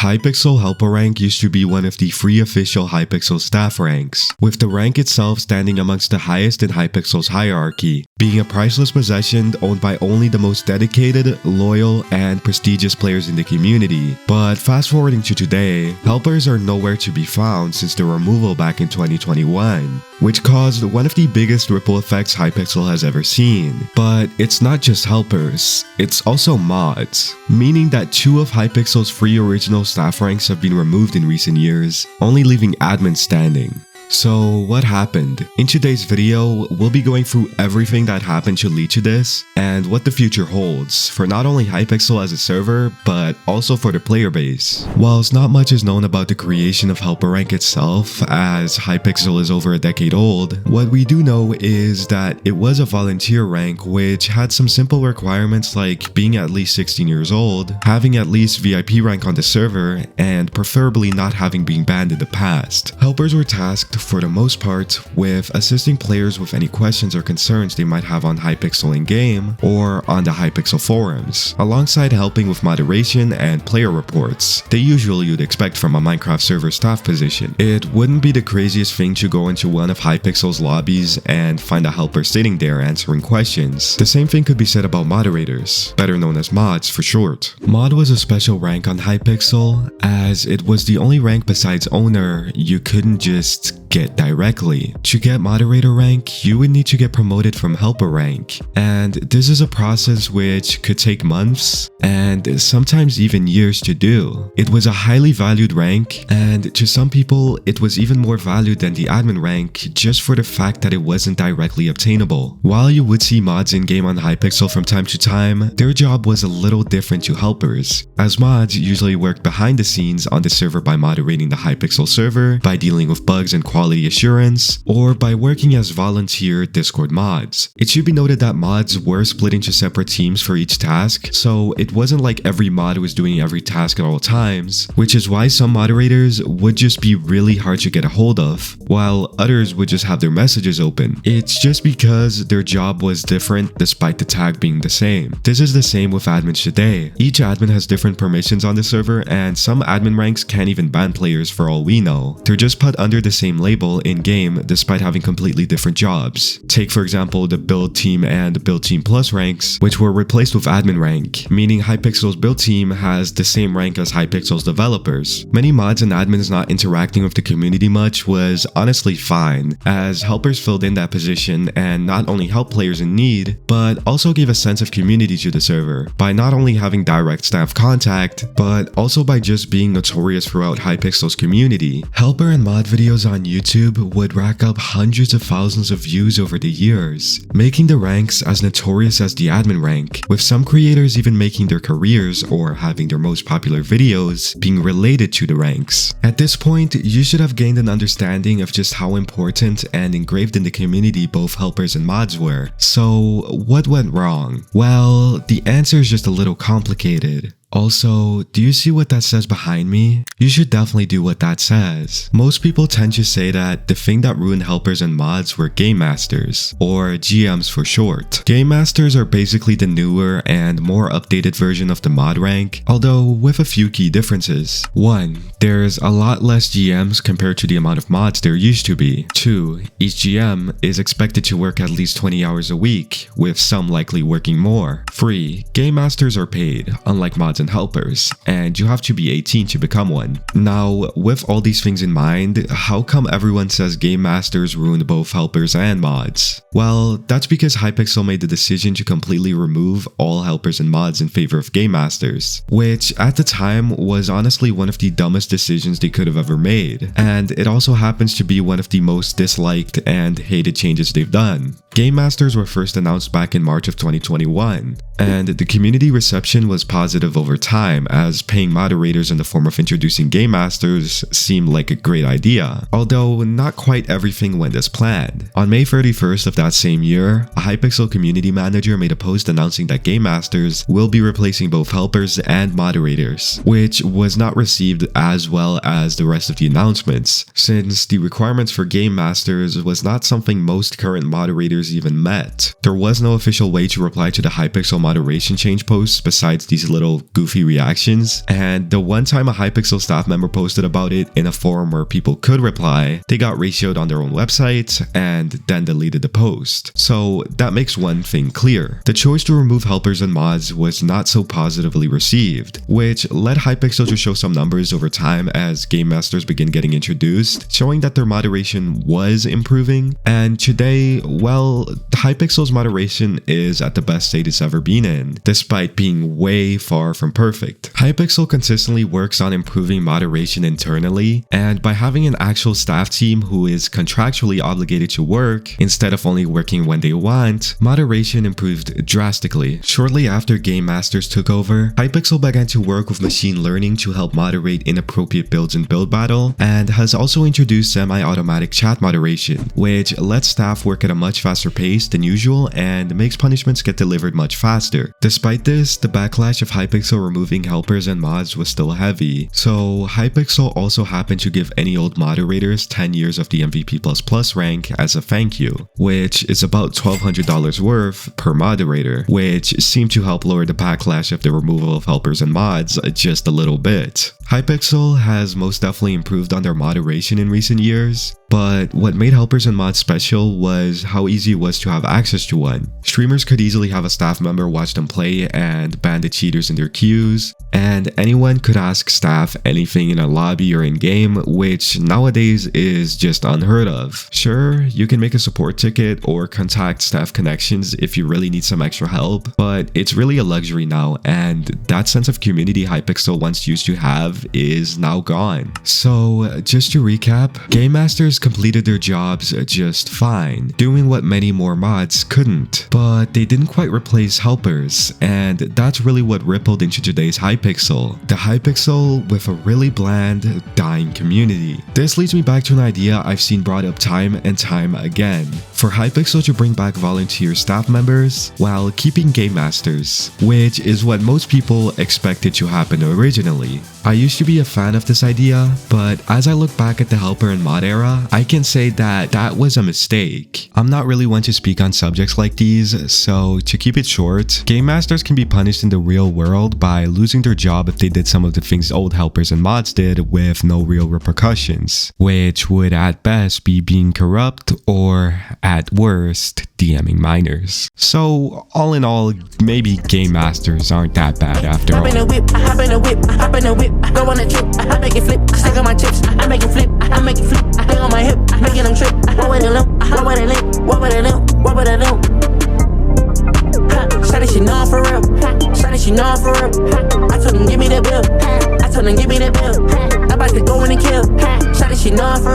Hypixel Helper rank used to be one of the free official Hypixel staff ranks, with the rank itself standing amongst the highest in Hypixel's hierarchy, being a priceless possession owned by only the most dedicated, loyal, and prestigious players in the community. But fast forwarding to today, helpers are nowhere to be found since their removal back in 2021, which caused one of the biggest ripple effects Hypixel has ever seen. But it's not just helpers, it's also mods, meaning that 2 of Hypixel's free original staff ranks have been removed in recent years, only leaving admins standing. So what happened? In today's video, we'll be going through everything that happened to lead to this, and what the future holds, for not only Hypixel as a server, but also for the player base. Whilst not much is known about the creation of Helper rank itself, as Hypixel is over a decade old, what we do know is that it was a volunteer rank which had some simple requirements like being at least 16 years old, having at least VIP rank on the server, and preferably not having been banned in the past. Helpers were tasked for the most part with assisting players with any questions or concerns they might have on Hypixel in-game or on the Hypixel forums, alongside helping with moderation and player reports they usually would expect from a Minecraft server staff position. It wouldn't be the craziest thing to go into one of Hypixel's lobbies and find a helper sitting there answering questions. The same thing could be said about moderators, better known as mods for short. Mod was a special rank on Hypixel, as it was the only rank besides owner you couldn't just get directly. To get moderator rank, you would need to get promoted from helper rank, and this is a process which could take months and sometimes even years to do. It was a highly valued rank, and to some people it was even more valued than the admin rank just for the fact that it wasn't directly obtainable. While you would see mods in-game on Hypixel from time to time, their job was a little different to helpers, as mods usually worked behind the scenes on the server by moderating the Hypixel server, by dealing with bugs and quality assurance, or by working as volunteer Discord mods. It should be noted that mods were split into separate teams for each task, so it wasn't like every mod was doing every task at all times, which is why some moderators would just be really hard to get a hold of, while others would just have their messages open. It's just because their job was different despite the tag being the same. This is the same with admins today. Each admin has different permissions on the server, and some admin ranks can't even ban players for all we know. They're just put under the same label in-game despite having completely different jobs. Take for example the build team and build team plus ranks, which were replaced with admin rank, meaning Hypixel's build team has the same rank as Hypixel's developers. Many mods and admins not interacting with the community much was honestly fine, as helpers filled in that position and not only helped players in need, but also gave a sense of community to the server, by not only having direct staff contact, but also by just being notorious throughout Hypixel's community. Helper and mod videos on YouTube would rack up hundreds of thousands of views over the years, making the ranks as notorious as the admin rank, with some creators even making their careers or having their most popular videos being related to the ranks. At this point, you should have gained an understanding of just how important and engraved in the community both helpers and mods were. So what went wrong? Well, the answer is just a little complicated. Also, do you see what that says behind me? You should definitely do what that says. Most people tend to say that the thing that ruined helpers and mods were game masters, or GMs for short. Game masters are basically the newer and more updated version of the mod rank, although with a few key differences. 1. There's a lot less GMs compared to the amount of mods there used to be. 2. Each GM is expected to work at least 20 hours a week, with some likely working more. 3. Game masters are paid, unlike mods and helpers, and you have to be 18 to become one. Now, with all these things in mind, how come everyone says game masters ruined both helpers and mods? Well, that's because Hypixel made the decision to completely remove all helpers and mods in favor of game masters, which at the time was honestly one of the dumbest decisions they could have ever made, and it also happens to be one of the most disliked and hated changes they've done. Game masters were first announced back in March of 2021, and the community reception was positive over time, as paying moderators in the form of introducing game masters seemed like a great idea, although not quite everything went as planned. On May 31st of that same year, a Hypixel community manager made a post announcing that game masters will be replacing both helpers and moderators, which was not received as well as the rest of the announcements, since the requirements for game masters was not something most current moderators even met. There was no official way to reply to the Hypixel moderation change posts besides these little Google goofy reactions, and the one time a Hypixel staff member posted about it in a forum where people could reply, they got ratioed on their own website and then deleted the post. So that makes one thing clear. The choice to remove helpers and mods was not so positively received, which led Hypixel to show some numbers over time as game masters begin getting introduced, showing that their moderation was improving. And today, well, Hypixel's moderation is at the best state it's ever been in, despite being way far from perfect. Hypixel consistently works on improving moderation internally, and by having an actual staff team who is contractually obligated to work instead of only working when they want, moderation improved drastically. Shortly after game masters took over, Hypixel began to work with machine learning to help moderate inappropriate builds in build battle, and has also introduced semi-automatic chat moderation, which lets staff work at a much faster pace than usual and makes punishments get delivered much faster. Despite this, the backlash of Hypixel removing helpers and mods was still heavy, so Hypixel also happened to give any old moderators 10 years of the MVP++ rank as a thank you, which is about $1,200 worth per moderator, which seemed to help lower the backlash of the removal of helpers and mods just a little bit. Hypixel has most definitely improved on their moderation in recent years, but what made helpers and mods special was how easy it was to have access to one. Streamers could easily have a staff member watch them play and ban the cheaters in their queues, and anyone could ask staff anything in a lobby or in-game, which nowadays is just unheard of. Sure, you can make a support ticket or contact staff connections if you really need some extra help, but it's really a luxury now, and that sense of community Hypixel once used to have is now gone. So just to recap, game masters completed their jobs just fine, doing what many more mods couldn't, but they didn't quite replace helpers, and that's really what rippled into today's Hypixel, the Hypixel with a really bland, dying community. This leads me back to an idea I've seen brought up time and time again, for Hypixel to bring back volunteer staff members while keeping game masters, which is what most people expected to happen originally. I used to be a fan of this idea, but as I look back at the helper and mod era, I can say that that was a mistake. I'm not really one to speak on subjects like these, so to keep it short, game masters can be punished in the real world by losing their job if they did some of the things old helpers and mods did with no real repercussions, which would at best be being corrupt or at worst DMing minors. So all in all, maybe game masters aren't that bad after all. I hop in a whip, I hop in a whip, I go on a trip, I make it flip, I stick on my chips, I make it flip, I make it flip, I hang on my hip, I making them trip, what would it look, what would it look, what would it look, what would it look? Shawty, she know for real, shawty, she know for real, I told them give me the bill, I told them give me the bill.